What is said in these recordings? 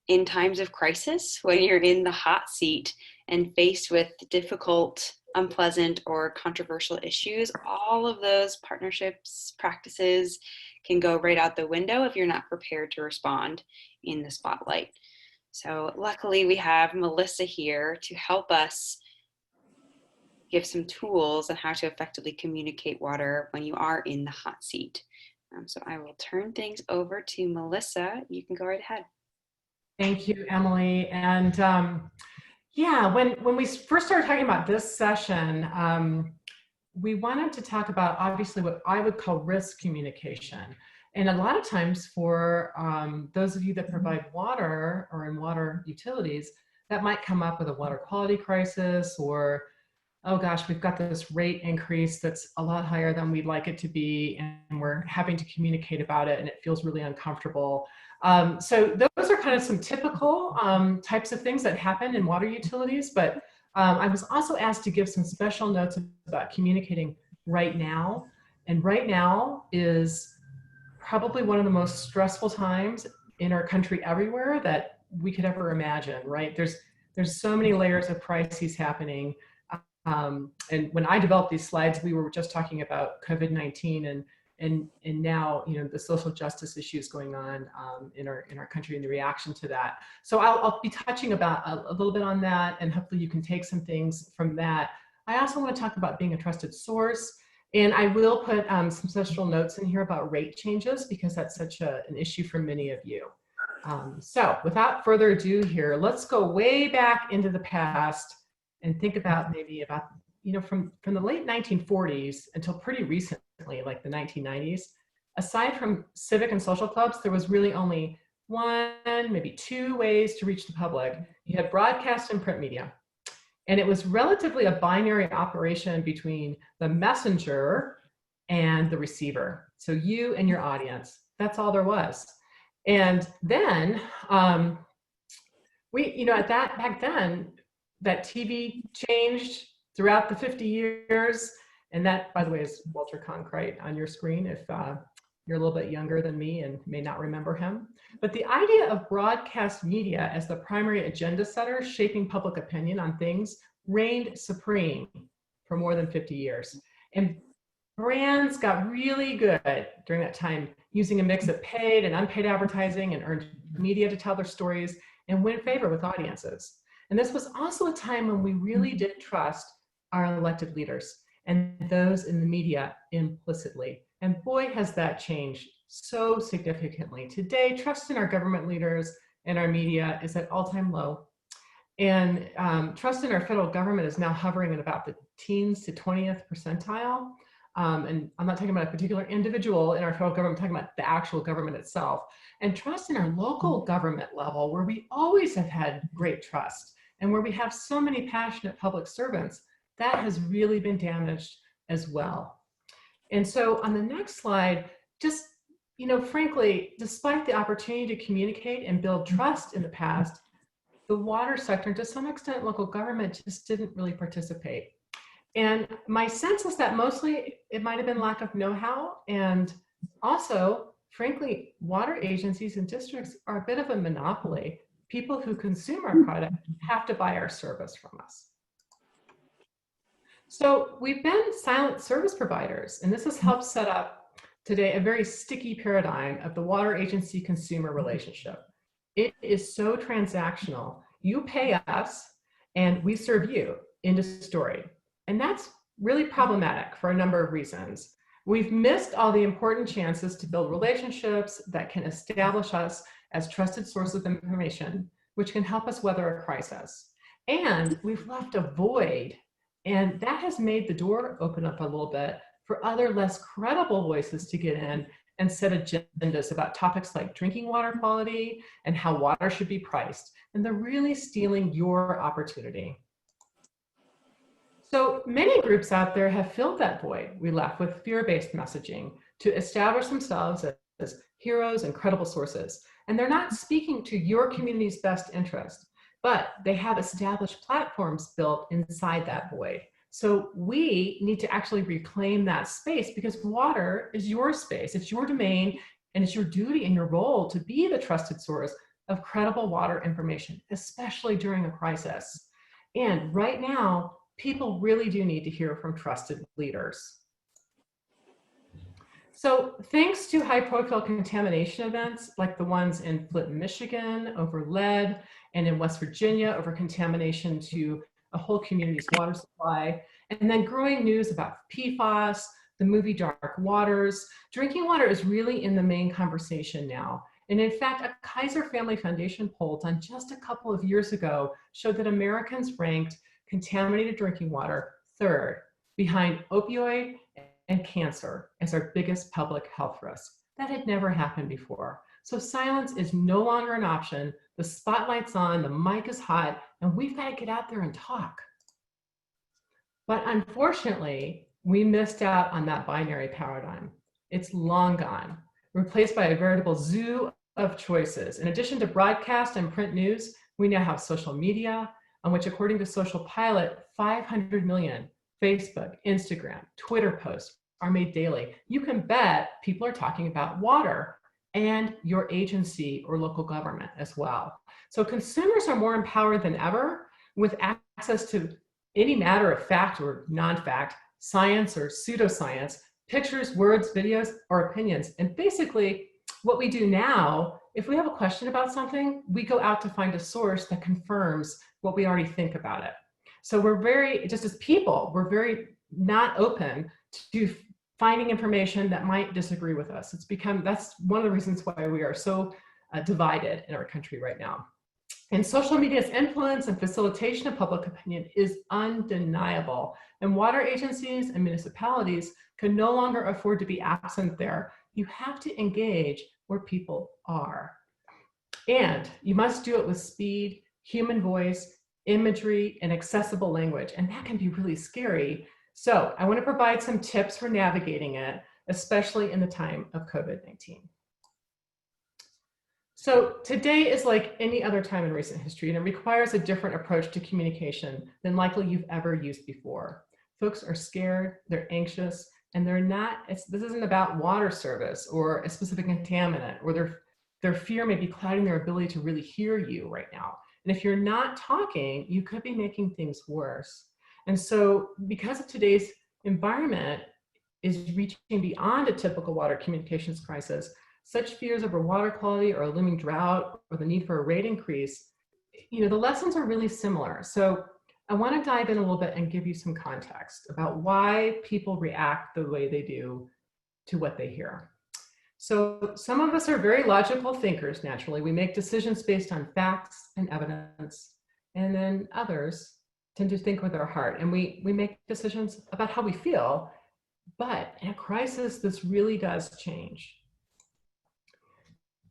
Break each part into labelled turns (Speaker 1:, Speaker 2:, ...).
Speaker 1: in times of crisis, when you're in the hot seat and faced with difficult, unpleasant, or controversial issues, all of those partnerships, practices can go right out the window if you're not prepared to respond in the spotlight. So luckily we have Melissa here to help us give some tools on how to effectively communicate water when you are in the hot seat. So I will turn things over to Melissa. You can go right ahead.
Speaker 2: Thank you, Emily. And yeah, when we first started talking about this session, we wanted to talk about obviously what I would call risk communication. And a lot of times for those of you that provide water or in water utilities, that might come up with a water quality crisis, or, oh gosh, we've got this rate increase that's a lot higher than we'd like it to be, and we're having to communicate about it and it feels really uncomfortable. So those are kind of some typical types of things that happen in water utilities, but I was also asked to give some special notes about communicating right now. And right now is probably one of the most stressful times in our country everywhere that we could ever imagine, right? There's so many layers of crises happening. And when I developed these slides, we were just talking about COVID-19 and now, you know, the social justice issues going on in our country and the reaction to that. So I'll be touching about a little bit on that, and hopefully you can take some things from that. I also want to talk about being a trusted source, and I will put some special notes in here about rate changes because that's such an issue for many of you. So without further ado here, let's go way back into the past and think about you know, from the late 1940s until pretty recently, like the 1990s, aside from civic and social clubs, there was really only one, maybe two ways to reach the public. You had broadcast and print media. And it was relatively a binary operation between the messenger and the receiver. So you and your audience, that's all there was. And then, you know, back then, that TV changed throughout the 50 years. And that, by the way, is Walter Cronkite on your screen if you're a little bit younger than me and may not remember him. But the idea of broadcast media as the primary agenda setter shaping public opinion on things reigned supreme for more than 50 years. And brands got really good during that time using a mix of paid and unpaid advertising and earned media to tell their stories and win favor with audiences. And this was also a time when we really did trust our elected leaders and those in the media implicitly. And boy, has that changed so significantly. Today, trust in our government leaders and our media is at all-time low. And trust in our federal government is now hovering at about the teens to 20th percentile. And I'm not talking about a particular individual in our federal government, I'm talking about the actual government itself. And trust in our local government level, where we always have had great trust and where we have so many passionate public servants, that has really been damaged as well. And so on the next slide, just, you know, frankly, despite the opportunity to communicate and build trust in the past, the water sector, to some extent, local government just didn't really participate. And my sense is that mostly it might have been lack of know-how, and also, frankly, water agencies and districts are a bit of a monopoly. People who consume our product have to buy our service from us. So we've been silent service providers, and this has helped set up today a very sticky paradigm of the water agency consumer relationship. It is so transactional. You pay us and we serve you, end of story. And that's really problematic for a number of reasons. We've missed all the important chances to build relationships that can establish us as trusted sources of information, which can help us weather a crisis. And we've left a void, and that has made the door open up a little bit for other less credible voices to get in and set agendas about topics like drinking water quality and how water should be priced. And they're really stealing your opportunity. So many groups out there have filled that void we left with fear-based messaging to establish themselves as heroes and credible sources. And they're not speaking to your community's best interest, but they have established platforms built inside that void. So we need to actually reclaim that space, because water is your space, it's your domain, and it's your duty and your role to be the trusted source of credible water information, especially during a crisis. And right now, people really do need to hear from trusted leaders. So thanks to high profile contamination events like the ones in Flint, Michigan over lead, and in West Virginia over contamination to a whole community's water supply, and then growing news about PFAS, the movie Dark Waters, drinking water is really in the main conversation now. And in fact, a Kaiser Family Foundation poll done just a couple of years ago showed that Americans ranked contaminated drinking water third, behind opioid and cancer as our biggest public health risk. That had never happened before. So silence is no longer an option. The spotlight's on, the mic is hot, and we've got to get out there and talk. But unfortunately, we missed out on that binary paradigm. It's long gone, replaced by a veritable zoo of choices. In addition to broadcast and print news, we now have social media, on which, according to Social Pilot, 500 million Facebook, Instagram, Twitter posts are made daily. You can bet people are talking about water and your agency or local government as well. So consumers are more empowered than ever with access to any matter of fact or non-fact, science or pseudoscience, pictures, words, videos, or opinions. And basically, what we do now, if we have a question about something, we go out to find a source that confirms what we already think about it. So we're very, just as people, we're very not open to finding information that might disagree with us. That's one of the reasons why we are so divided in our country right now. And social media's influence and facilitation of public opinion is undeniable. And water agencies and municipalities can no longer afford to be absent there. You have to engage where people are. And you must do it with speed, human voice, imagery, and accessible language. And that can be really scary. So I want to provide some tips for navigating it, especially in the time of COVID-19. So today is like any other time in recent history, and it requires a different approach to communication than likely you've ever used before. Folks are scared, they're anxious, and this isn't about water service or a specific contaminant, or their fear may be clouding their ability to really hear you right now. And if you're not talking, you could be making things worse. And so because of today's environment is reaching beyond a typical water communications crisis, such fears over water quality or a looming drought or the need for a rate increase, the lessons are really similar. So I want to dive in a little bit and give you some context about why people react the way they do to what they hear. So some of us are very logical thinkers naturally. We make decisions based on facts and evidence, and then others tend to think with our heart, and we make decisions about how we feel. But in a crisis, this really does change.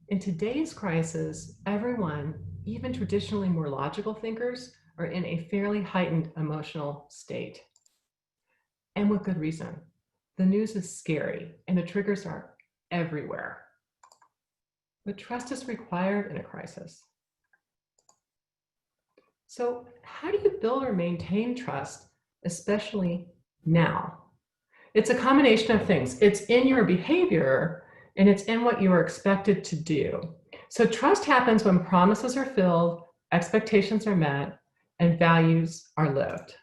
Speaker 2: In today's crisis, everyone, even traditionally more logical thinkers, are in a fairly heightened emotional state. And with good reason. The news is scary and the triggers are everywhere. But trust is required in a crisis. So how do you build or maintain trust, especially now? It's a combination of things. It's in your behavior and it's in what you are expected to do. So trust happens when promises are filled, expectations are met, and values are lived.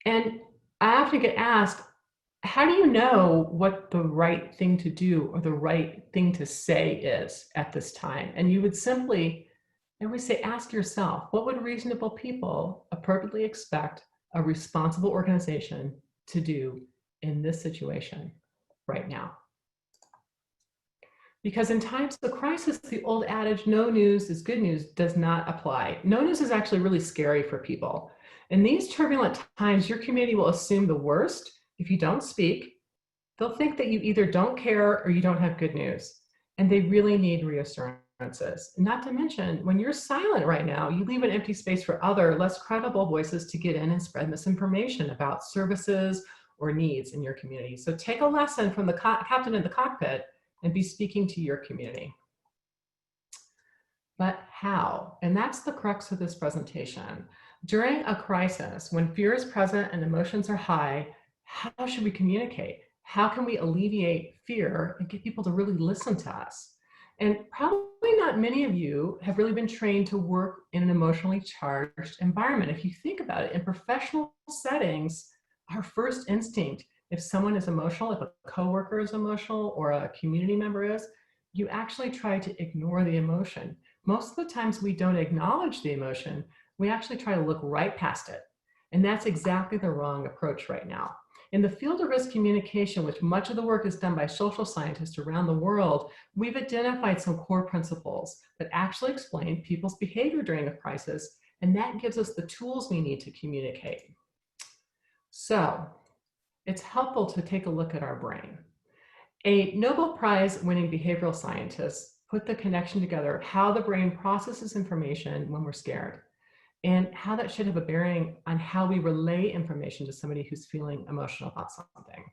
Speaker 2: And I often get asked, how do you know what the right thing to do or the right thing to say is at this time? And you would simply, I always say, ask yourself, what would reasonable people appropriately expect a responsible organization to do in this situation right now? Because in times of crisis, the old adage, no news is good news, does not apply. No news is actually really scary for people. In these turbulent times, your community will assume the worst. If you don't speak, they'll think that you either don't care or you don't have good news. And they really need reassurances. Not to mention, when you're silent right now, you leave an empty space for other, less credible voices to get in and spread misinformation about services or needs in your community. So take a lesson from the captain in the cockpit and be speaking to your community. But how? And that's the crux of this presentation. During a crisis, when fear is present and emotions are high, how should we communicate? How can we alleviate fear and get people to really listen to us? And probably not many of you have really been trained to work in an emotionally charged environment. If you think about it, in professional settings, our first instinct, if someone is emotional, if a coworker is emotional or a community member is, you actually try to ignore the emotion. Most of the times we don't acknowledge the emotion, we actually try to look right past it. And that's exactly the wrong approach right now. In the field of risk communication, which much of the work is done by social scientists around the world, we've identified some core principles that actually explain people's behavior during a crisis, and that gives us the tools we need to communicate. So it's helpful to take a look at our brain. A Nobel Prize winning behavioral scientist put the connection together of how the brain processes information when we're scared and how that should have a bearing on how we relay information to somebody who's feeling emotional about something.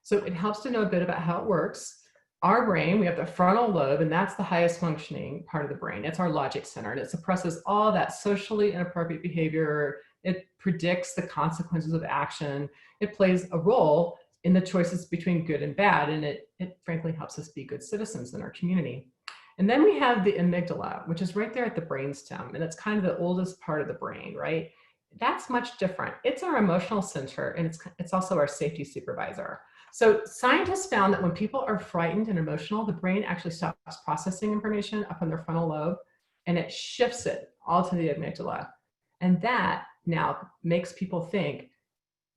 Speaker 2: So it helps to know a bit about how it works. Our brain, we have the frontal lobe, and that's the highest functioning part of the brain. It's our logic center, and it suppresses all that socially inappropriate behavior. It predicts the consequences of action. It plays a role in the choices between good and bad, and it frankly helps us be good citizens in our community. And then we have the amygdala, which is right there at the brainstem, and it's kind of the oldest part of the brain, right? That's much different. It's our emotional center, and it's also our safety supervisor. So scientists found that when people are frightened and emotional, the brain actually stops processing information up in their frontal lobe, and it shifts it all to the amygdala. And that now makes people think,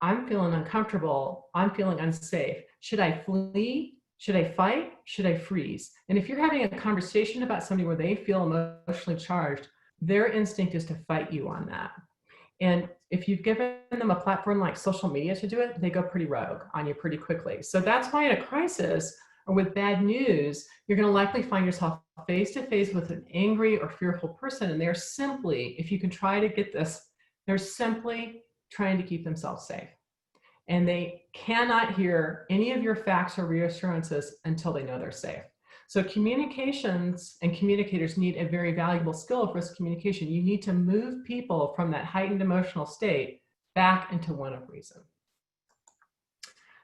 Speaker 2: I'm feeling uncomfortable, I'm feeling unsafe. Should I flee? Should I fight? Should I freeze? And if you're having a conversation about somebody where they feel emotionally charged, their instinct is to fight you on that. And if you've given them a platform like social media to do it, they go pretty rogue on you pretty quickly. So that's why in a crisis or with bad news, you're going to likely find yourself face to face with an angry or fearful person. And they're simply, if you can try to get this, they're simply trying to keep themselves safe. And they cannot hear any of your facts or reassurances until they know they're safe. So communications and communicators need a very valuable skill of risk communication. You need to move people from that heightened emotional state back into one of reason.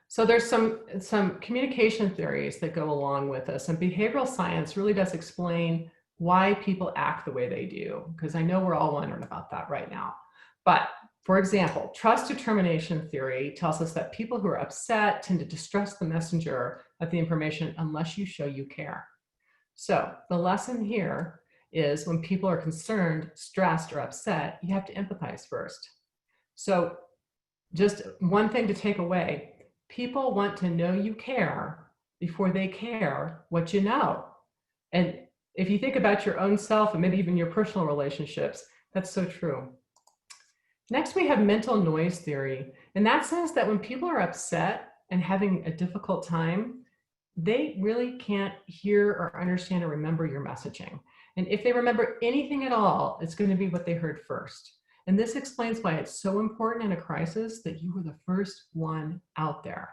Speaker 2: So there's some communication theories that go along with this, and behavioral science really does explain why people act the way they do, because I know we're all wondering about that right now. But for example, trust determination theory tells us that people who are upset tend to distrust the messenger of the information unless you show you care. So the lesson here is when people are concerned, stressed, or upset, you have to empathize first. So just one thing to take away, people want to know you care before they care what you know. And if you think about your own self and maybe even your personal relationships, that's so true. Next, we have mental noise theory. And that says that when people are upset and having a difficult time, they really can't hear or understand or remember your messaging. And if they remember anything at all, it's going to be what they heard first. And this explains why it's so important in a crisis that you were the first one out there.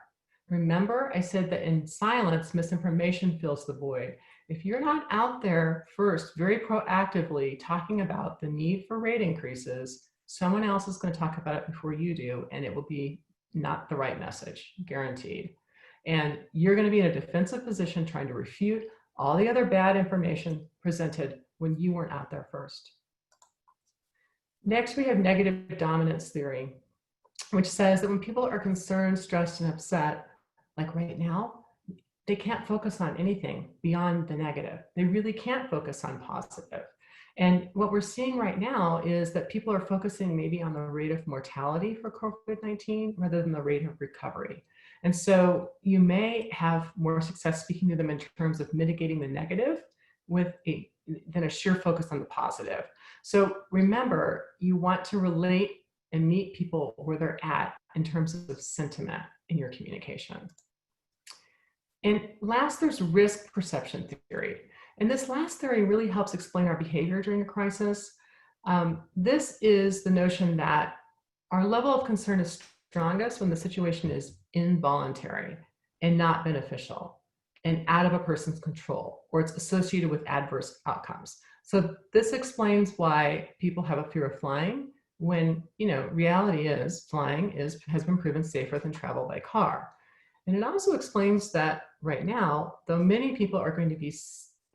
Speaker 2: Remember, I said that in silence, misinformation fills the void. If you're not out there first, very proactively talking about the need for rate increases, someone else is going to talk about it before you do, and it will be not the right message, guaranteed. And you're going to be in a defensive position trying to refute all the other bad information presented when you weren't out there first. Next, we have negative dominance theory, which says that when people are concerned, stressed, and upset, like right now, they can't focus on anything beyond the negative. They really can't focus on positive. And what we're seeing right now is that people are focusing maybe on the rate of mortality for COVID-19 rather than the rate of recovery. And so you may have more success speaking to them in terms of mitigating the negative than a sheer focus on the positive. So remember, you want to relate and meet people where they're at in terms of sentiment in your communication. And last, there's risk perception theory. And this last theory really helps explain our behavior during a crisis. This is the notion that our level of concern is strongest when the situation is involuntary and not beneficial and out of a person's control, or it's associated with adverse outcomes. So this explains why people have a fear of flying when, reality is flying has been proven safer than travel by car. And it also explains that right now, though many people are going to be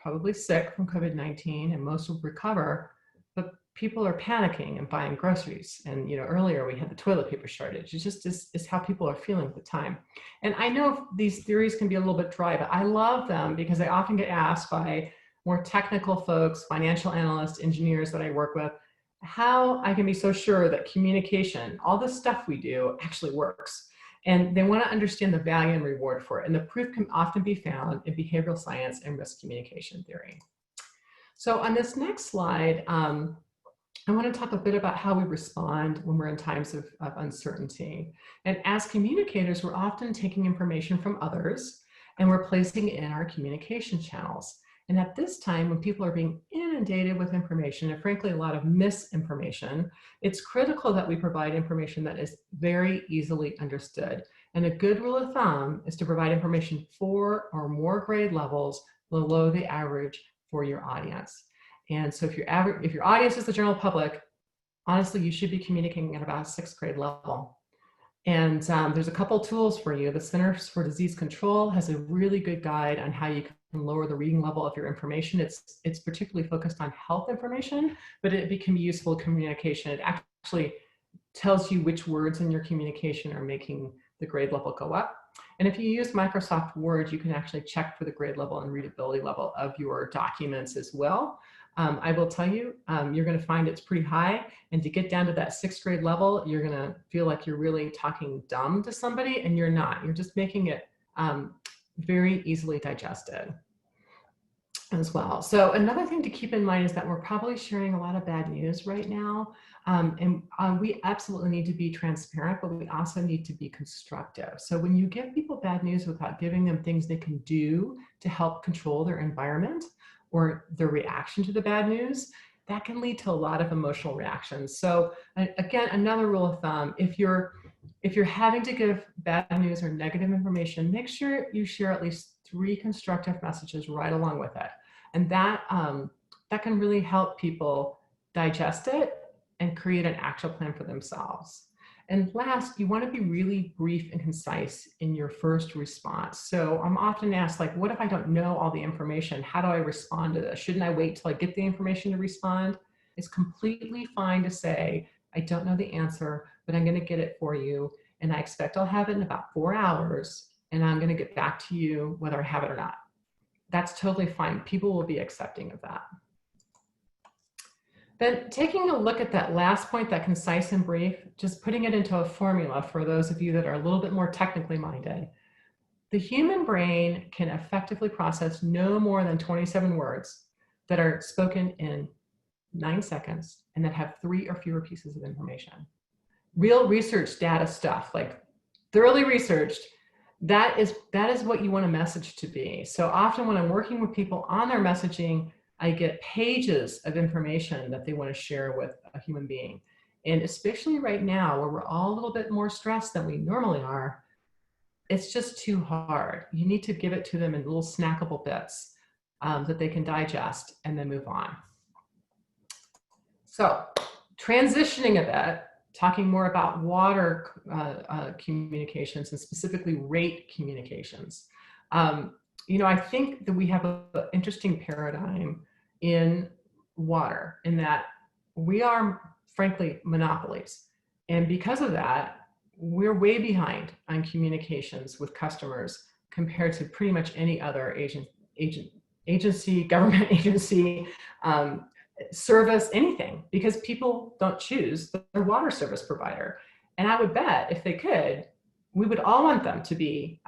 Speaker 2: probably sick from COVID-19 and most will recover, but people are panicking and buying groceries. And earlier we had the toilet paper shortage. It just is how people are feeling at the time. And I know these theories can be a little bit dry, but I love them because I often get asked by more technical folks, financial analysts, engineers that I work with, how I can be so sure that communication, all the stuff we do, actually works. And they want to understand the value and reward for it. And the proof can often be found in behavioral science and risk communication theory. So on this next slide, I want to talk a bit about how we respond when we're in times of uncertainty. And as communicators, we're often taking information from others and we're placing it in our communication channels. And at this time, when people are being inundated with information, and frankly, a lot of misinformation, it's critical that we provide information that is very easily understood. And a good rule of thumb is to provide information 4 or more grade levels below the average for your audience. And so if your audience is the general public, honestly, you should be communicating at about 6th grade level. And there's a couple tools for you. The Centers for Disease Control has a really good guide on how you can lower the reading level of your information. It's particularly focused on health information, but it can be useful communication. It actually tells you which words in your communication are making the grade level go up. And if you use Microsoft Word, you can actually check for the grade level and readability level of your documents as well. I will tell you, you're going to find it's pretty high. And to get down to that 6th grade level, you're going to feel like you're really talking dumb to somebody, and you're not. You're just making it very easily digested as well. So another thing to keep in mind is that we're probably sharing a lot of bad news right now. We absolutely need to be transparent, but we also need to be constructive. So when you give people bad news without giving them things they can do to help control their environment or their reaction to the bad news, that can lead to a lot of emotional reactions. So again, another rule of thumb, if you're having to give bad news or negative information, make sure you share at least 3 constructive messages right along with it. And that can really help people digest it and create an actual plan for themselves. And last, you want to be really brief and concise in your first response. So I'm often asked, like, what if I don't know all the information? How do I respond to this? Shouldn't I wait till I get the information to respond? It's completely fine to say, I don't know the answer, but I'm going to get it for you. And I expect I'll have it in about 4 hours. And I'm going to get back to you whether I have it or not. That's totally fine. People will be accepting of that. Then taking a look at that last point, that concise and brief, just putting it into a formula for those of you that are a little bit more technically minded. The human brain can effectively process no more than 27 words that are spoken in 9 seconds and that have 3 or fewer pieces of information. Real research data stuff, like thoroughly researched, that is what you want a message to be. So often when I'm working with people on their messaging, I get pages of information that they want to share with a human being. And especially right now, where we're all a little bit more stressed than we normally are, it's just too hard. You need to give it to them in little snackable bits that they can digest and then move on. So transitioning a bit, talking more about water communications and specifically rate communications. I think that we have an interesting paradigm in water in that we are, frankly, monopolies. And because of that, we're way behind on communications with customers compared to pretty much any other agency, government agency, service, anything, because people don't choose their water service provider. And I would bet if they could, we would all want them to be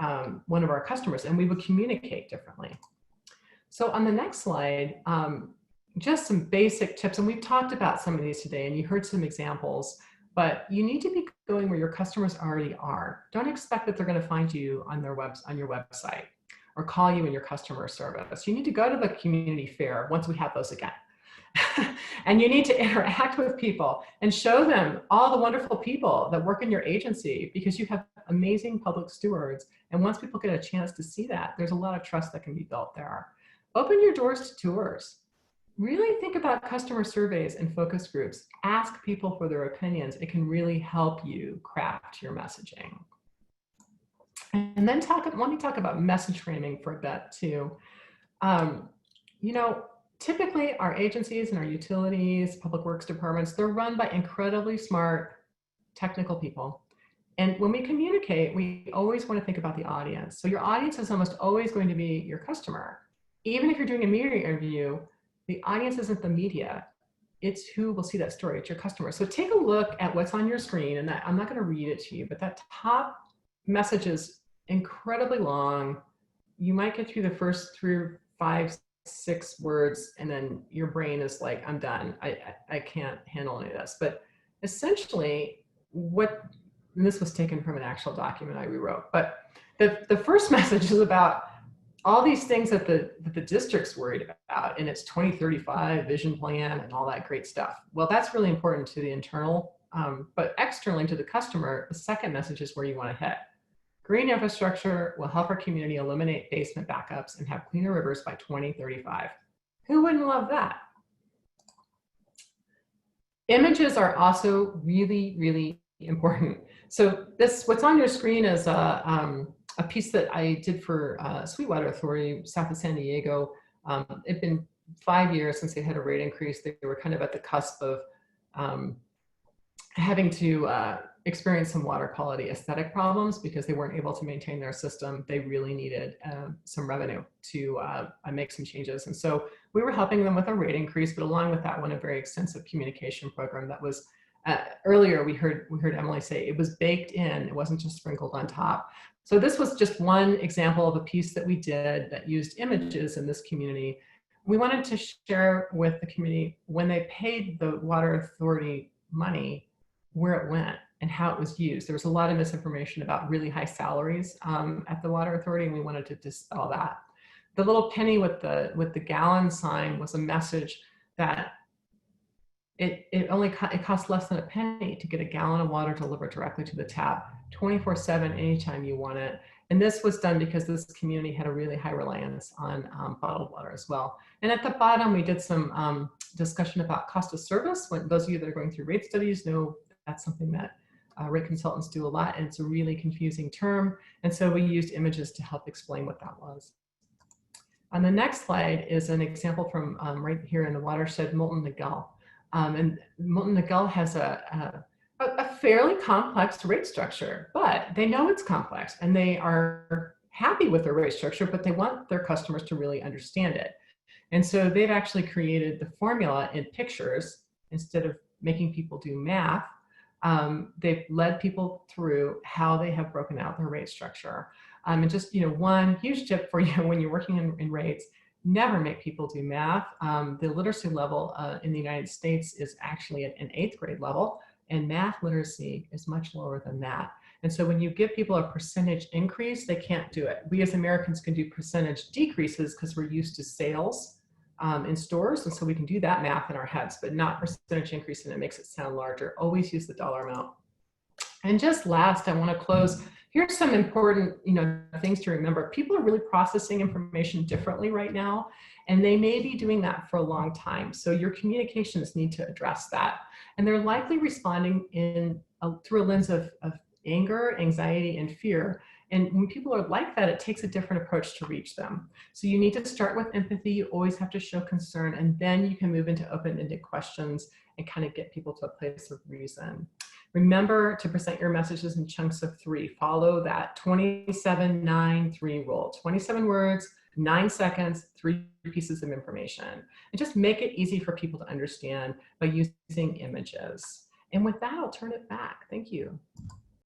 Speaker 2: one of our customers, and we would communicate differently. So on the next slide, just some basic tips, and we've talked about some of these today, and you heard some examples, but you need to be going where your customers already are. Don't expect that they're going to find you on your website or call you in your customer service. You need to go to the community fair once we have those again. And you need to interact with people and show them all the wonderful people that work in your agency, because you have amazing public stewards. And once people get a chance to see that, there's a lot of trust that can be built there. Open your doors to tours. Really think about customer surveys and focus groups. Ask people for their opinions. It can really help you craft your messaging. And then let me talk about message framing for a bit too. You know, typically our agencies and our utilities, public works departments, they're run by incredibly smart technical people. And when we communicate, we always want to think about the audience. So your audience is almost always going to be your customer. Even if you're doing a media interview, the audience isn't the media. It's who will see that story. It's your customer. So take a look at what's on your screen, and I'm not going to read it to you, but that top message is incredibly long. You might get through the first 3 or 5, 6 words, and then your brain is like, I'm done. I can't handle any of this. But essentially, and this was taken from an actual document I rewrote, but the first message is about all these things that the district's worried about in its 2035 vision plan and all that great stuff. Well, that's really important to the internal, but externally to the customer, the second message is where you want to head. Green infrastructure will help our community eliminate basement backups and have cleaner rivers by 2035. Who wouldn't love that? Images are also really, really important. So what's on your screen is a piece that I did for Sweetwater Authority south of San Diego. It'd been 5 years since they had a rate increase. They were kind of at the cusp of having to experience some water quality aesthetic problems because they weren't able to maintain their system. They really needed some revenue to make some changes. And so we were helping them with a rate increase, but along with that one, a very extensive communication program that was earlier we heard Emily say it was baked in. It wasn't just sprinkled on top. So this was just one example of a piece that we did that used images in this community. We wanted to share with the community when they paid the water authority money, where it went and how it was used. There was a lot of misinformation about really high salaries at the water authority, and we wanted to dispel that. The little penny with the gallon sign was a message that it costs less than a penny to get a gallon of water delivered directly to the tap 24/7 anytime you want it. And this was done because this community had a really high reliance on bottled water as well. And at the bottom, we did some discussion about cost of service. When those of you that are going through rate studies know that's something that rate consultants do a lot, and it's a really confusing term. And so we used images to help explain what that was. On the next slide is an example from right here in the watershed, Molten Niguel. And Molten Niguel has a fairly complex rate structure, but they know it's complex and they are happy with their rate structure, but they want their customers to really understand it. And so they've actually created the formula in pictures instead of making people do math. They've led people through how they have broken out their rate structure. And just, one huge tip for you when you're working in rates, never make people do math. The literacy level in the United States is actually at an 8th grade level, and math literacy is much lower than that. And so when you give people a percentage increase, they can't do it. We as Americans can do percentage decreases because we're used to sales in stores, and so we can do that math in our heads, but not percentage increase, and it makes it sound larger. Always use the dollar amount. And just last, I want to close. Here's some important, things to remember. People are really processing information differently right now, and they may be doing that for a long time. So your communications need to address that. And they're likely responding through a lens of anger, anxiety, and fear. And when people are like that, it takes a different approach to reach them. So you need to start with empathy. You always have to show concern, and then you can move into open-ended questions and kind of get people to a place of reason. Remember to present your messages in chunks of 3. Follow that 27-9-3 rule. 27 words, 9 seconds, 3 pieces of information. And just make it easy for people to understand by using images. And with that, I'll turn it back. Thank you.